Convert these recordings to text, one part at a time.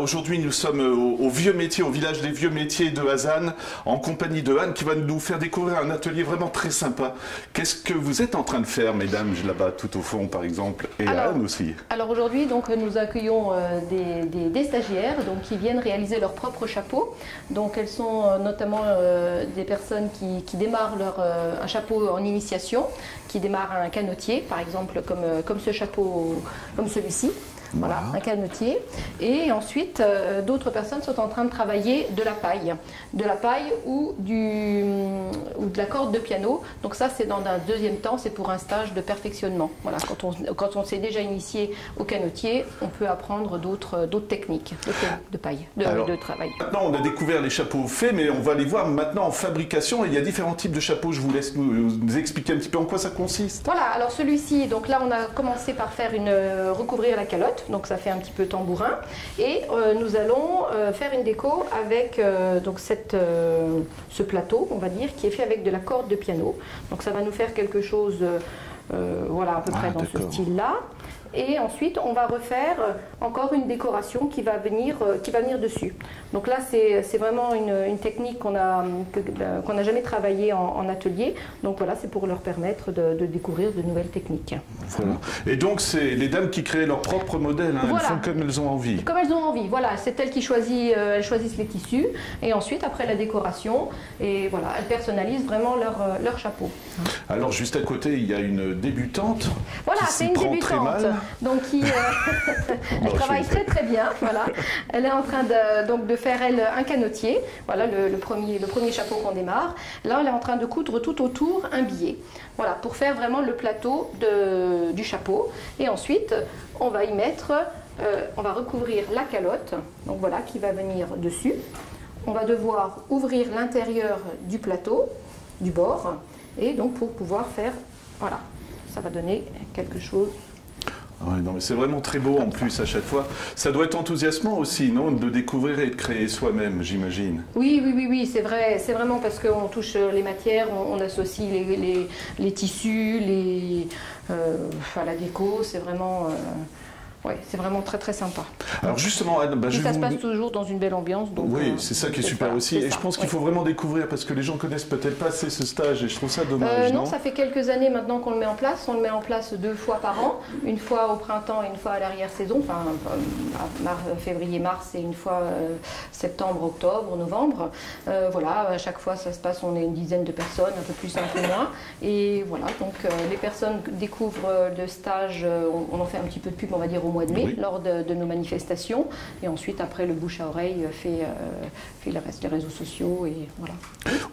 aujourd'hui nous sommes au Vieux Métier, au village des Vieux Métiers de Hazann, en compagnie de Anne qui va nous faire découvrir un atelier vraiment très sympa. Qu'est-ce que vous êtes en train de faire, mesdames, là-bas tout au fond par exemple, et Anne aussi? Alors aujourd'hui, donc, nous accueillons des stagiaires donc, qui viennent réaliser leur propre chapeau. Donc elles sont notamment des personnes qui démarrent un chapeau en initiation, qui démarrent un canotier, par exemple comme ce chapeau, comme celui-ci. Voilà, un canotier. Et ensuite, d'autres personnes sont en train de travailler de la paille. De la paille ou de la corde de piano. Donc ça, c'est dans un deuxième temps, c'est pour un stage de perfectionnement. Voilà, quand on s'est déjà initié au canotier, on peut apprendre d'autres techniques de paille, de travail. Maintenant, on a découvert les chapeaux faits, mais on va les voir maintenant en fabrication. Il y a différents types de chapeaux. Je vous laisse nous expliquer un petit peu en quoi ça consiste. Voilà, alors celui-ci, donc là, on a commencé par faire recouvrir la calotte. Donc ça fait un petit peu tambourin et nous allons faire une déco avec donc ce plateau, on va dire, qui est fait avec de la corde de piano. Donc ça va nous faire quelque chose voilà, à peu près dans ce style-là. Et ensuite, on va refaire encore une décoration qui va venir dessus. Donc là, c'est vraiment une technique qu'on n'a jamais travaillée en atelier. Donc voilà, c'est pour leur permettre de découvrir de nouvelles techniques. Voilà. Et donc, c'est les dames qui créent leur propre modèle, hein. Voilà. Elles font comme elles ont envie. Comme elles ont envie, voilà. C'est elles qui choisissent les tissus. Et ensuite, après la décoration, et voilà, elles personnalisent vraiment leur chapeau. Alors, juste à côté, il y a une débutante. Voilà, c'est une débutante. Donc elle travaille très bien, voilà. Elle est en train de faire un canotier, voilà le premier chapeau qu'on démarre. Là elle est en train de coudre tout autour un billet, voilà, pour faire vraiment le plateau du chapeau. Et ensuite on va y mettre, on va recouvrir la calotte, donc voilà, qui va venir dessus. On va devoir ouvrir l'intérieur du plateau, du bord, et donc pour pouvoir faire, voilà, ça va donner quelque chose. Ouais, non, mais c'est vraiment très beau en plus à chaque fois. Ça doit être enthousiasmant aussi, non, de découvrir et de créer soi-même, j'imagine. Oui, c'est vrai. C'est vraiment parce qu'on touche les matières, on associe les tissus, la déco. C'est vraiment, c'est vraiment très sympa. Alors justement, Anne, ça se passe toujours dans une belle ambiance. Donc, oui, c'est ça qui est super aussi. Et je pense qu'il faut vraiment découvrir parce que les gens connaissent peut-être pas assez ce stage et je trouve ça dommage. Non, ça fait quelques années maintenant qu'on le met en place. On le met en place 2 fois par an, une fois au printemps et une fois à l'arrière-saison, enfin février-mars et une fois septembre, octobre, novembre. Voilà, à chaque fois ça se passe, on est une dizaine de personnes, un peu plus, un peu moins. Et voilà, donc les personnes découvrent le stage, on en fait un petit peu de pub, on va dire, au mois de mai, lors de nos manifestations. Et ensuite, après, le bouche à oreille fait le reste, les réseaux sociaux. Et voilà.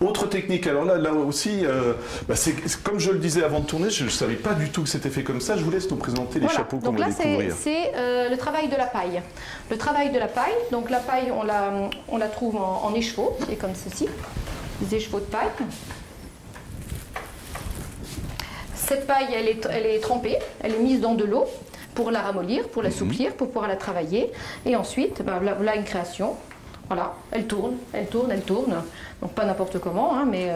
Autre technique, alors là aussi, c'est comme je le disais avant de tourner, je ne savais pas du tout que c'était fait comme ça. Je vous laisse nous présenter les chapeaux qu'on va découvrir. Donc là, c'est le travail de la paille. Le travail de la paille, donc la paille, on la trouve en écheveaux, c'est comme ceci, des écheveaux de paille. Cette paille, elle est trempée, elle est mise dans de l'eau pour la ramollir, pour l'assouplir, pour pouvoir la travailler. Et ensuite, voilà une création. Voilà, elle tourne. Donc pas n'importe comment, hein, mais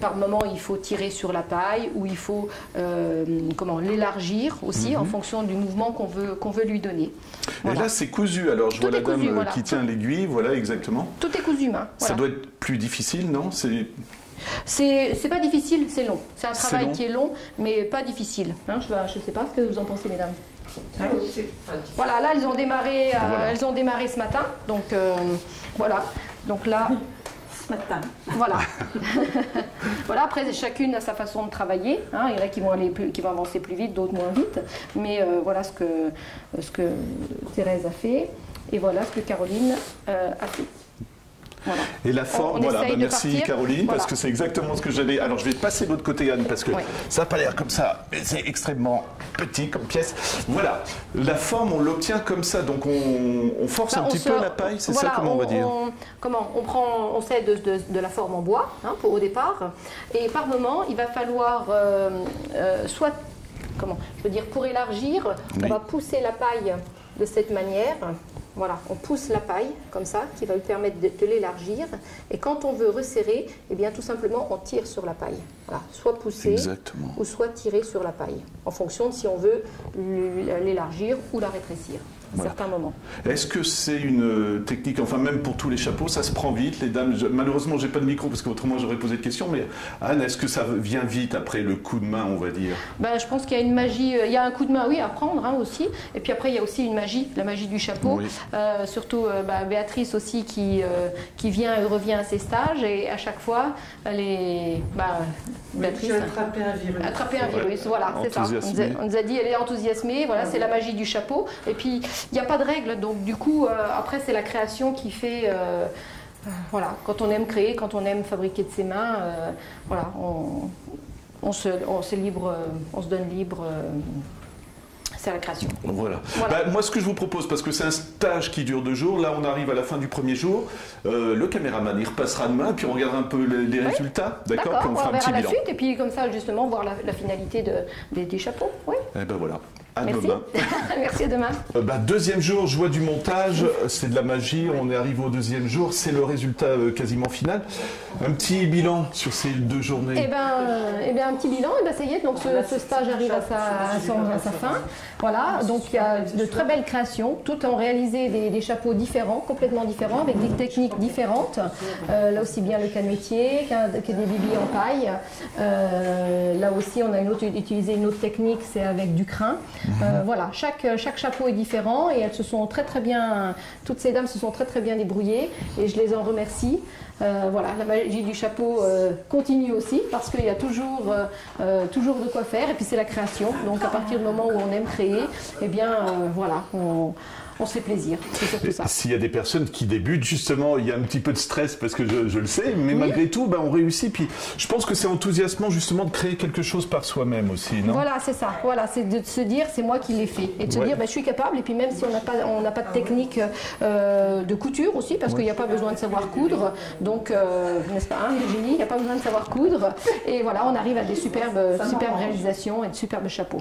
par moment il faut tirer sur la paille ou il faut l'élargir aussi en fonction du mouvement qu'on veut lui donner. Voilà. Et là c'est cousu, alors je vois la dame qui tient l'aiguille, voilà exactement. Tout est cousu main. Voilà. Ça doit être plus difficile, non? C'est pas difficile, c'est long. C'est un travail qui est long, mais pas difficile. Hein, je ne sais pas ce que vous en pensez, mesdames. Voilà, là elles ont démarré ce matin, donc voilà. Donc là, ce matin. Voilà. Voilà. Après, chacune a sa façon de travailler. Hein. Il y en a qui vont avancer plus vite, d'autres moins vite. Mais voilà ce que Thérèse a fait, et voilà ce que Caroline a fait. Voilà. Et la forme, merci Caroline, parce que c'est exactement ce que j'avais. Alors je vais passer de l'autre côté, Anne, parce que ça n'a pas l'air comme ça, mais c'est extrêmement petit comme pièce. Voilà, la forme, on l'obtient comme ça, donc on force un petit peu la paille, c'est ça, comment on va dire? On sait de la forme en bois, hein, au départ, et par moment, il va falloir pour élargir, on va pousser la paille de cette manière. Voilà, on pousse la paille comme ça, qui va lui permettre de l'élargir. Et quand on veut resserrer, eh bien tout simplement on tire sur la paille. Voilà, soit pousser ou soit tirer sur la paille, en fonction de si on veut l'élargir ou la rétrécir. certains moments. Est-ce que c'est une technique, enfin même pour tous les chapeaux, ça se prend vite, les dames, malheureusement j'ai pas de micro parce qu'autrement j'aurais posé de questions, mais Anne, est-ce que ça vient vite après le coup de main, on va dire? Je pense qu'il y a une magie, il y a un coup de main, oui, à prendre aussi, et puis après il y a aussi une magie, la magie du chapeau, oui. Surtout Béatrice aussi qui vient et revient à ses stages, et à chaque fois, Béatrice... Attraper un virus, voilà, c'est ça. On nous a dit, elle est enthousiasmée, voilà, c'est la magie du chapeau, et puis il n'y a pas de règles, donc du coup, après c'est la création qui fait... voilà, quand on aime créer, quand on aime fabriquer de ses mains, voilà, on se donne libre. C'est la création. Voilà. Moi, ce que je vous propose, parce que c'est un stage qui dure 2 jours, là, on arrive à la fin du premier jour. Le caméraman, il repassera demain, puis on regardera un peu les résultats. D'accord. Puis on fera un petit bilan. La suite, et puis comme ça, justement, voir la finalité des chapeaux. Oui. Et ben voilà. À Merci. demain. Merci, à demain. Deuxième jour, joie du montage, c'est de la magie. On est arrivé au deuxième jour, c'est le résultat quasiment final. Un petit bilan sur ces 2 journées. Un petit bilan, ça y est, donc ce stage arrive à sa fin. Voilà, donc il y a de très belles créations. Toutes ont réalisé des chapeaux différents, complètement différents, avec des techniques différentes. Là aussi bien le canetier que des bibis en paille. Là aussi, on a utilisé une autre technique, c'est avec du crin. Voilà, chaque chapeau est différent et elles se sont très bien, toutes ces dames se sont très bien débrouillées et je les en remercie. Voilà, la magie du chapeau continue aussi parce qu'il y a toujours de quoi faire et puis c'est la création. Donc à partir du moment où on aime créer, eh bien voilà, on se fait plaisir, c'est surtout ça. S'il y a des personnes qui débutent, justement, il y a un petit peu de stress parce que je le sais, mais oui. Malgré tout, on réussit. Puis je pense que c'est enthousiasmant justement de créer quelque chose par soi-même aussi, non? Voilà, c'est ça. Voilà, c'est de se dire, c'est moi qui l'ai fait. Et de se dire, je suis capable. Et puis même si on n'a pas de technique de couture aussi, parce qu'il n'y a pas besoin de savoir coudre. Donc, n'est-ce pas, Virginie, il n'y a pas besoin de savoir coudre. Et voilà, on arrive à des superbes réalisations et de superbes chapeaux.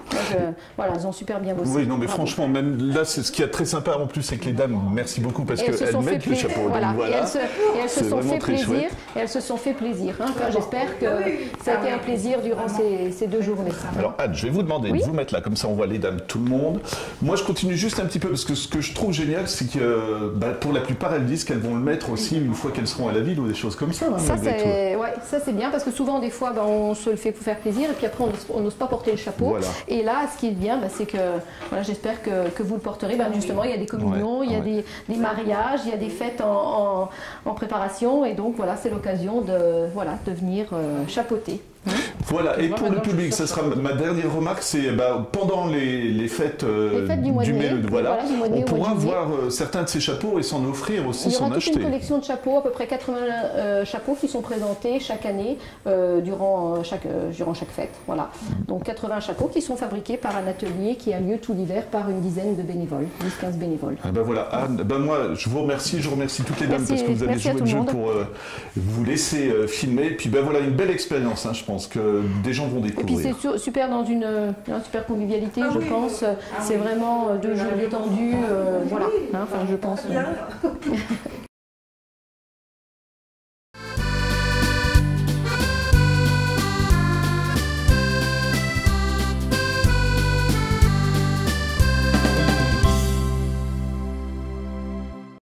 Voilà, elles ont super bien bossé. Oui, non, mais franchement, même là, c'est ce qui est très sympa en plus avec les dames. Merci beaucoup parce qu'elles mettent le chapeau. Voilà. Et elles se sont fait plaisir. Et elles se sont fait plaisir. J'espère que ça a été un plaisir durant ces 2 journées. Alors Anne, je vais vous demander de vous mettre là, comme ça on voit les dames, tout le monde. Moi je continue juste un petit peu parce que ce que je trouve génial, c'est que pour la plupart elles disent qu'elles vont le mettre aussi une fois qu'elles seront à la ville ou des choses comme ça. Ça c'est bien parce que souvent des fois on se le fait pour faire plaisir et puis après on n'ose pas porter le chapeau. Voilà. Et là ce qui est bien, c'est que j'espère que vous le porterez. Justement il y a des communions, il y a des mariages, il y a des fêtes en préparation et donc voilà c'est l'occasion de venir chapeauter. Voilà, et pour le public, ça sera ma dernière remarque, c'est pendant les fêtes du mois de mai, on pourra voir certains de ces chapeaux et s'en offrir aussi, s'en acheter. Il y aura toute une collection de chapeaux, à peu près 80 chapeaux qui sont présentés chaque année durant chaque fête. Voilà. Donc 80 chapeaux qui sont fabriqués par un atelier qui a lieu tout l'hiver par une dizaine de bénévoles, 10-15 bénévoles. Voilà, Anne, moi je vous remercie, je remercie toutes les dames parce que vous avez joué le jeu pour vous laisser filmer. Et puis voilà, une belle expérience, je pense que des gens vont découvrir. Et puis c'est super dans une super convivialité, je pense. C'est vraiment 2 jours détendus, voilà. Je pense.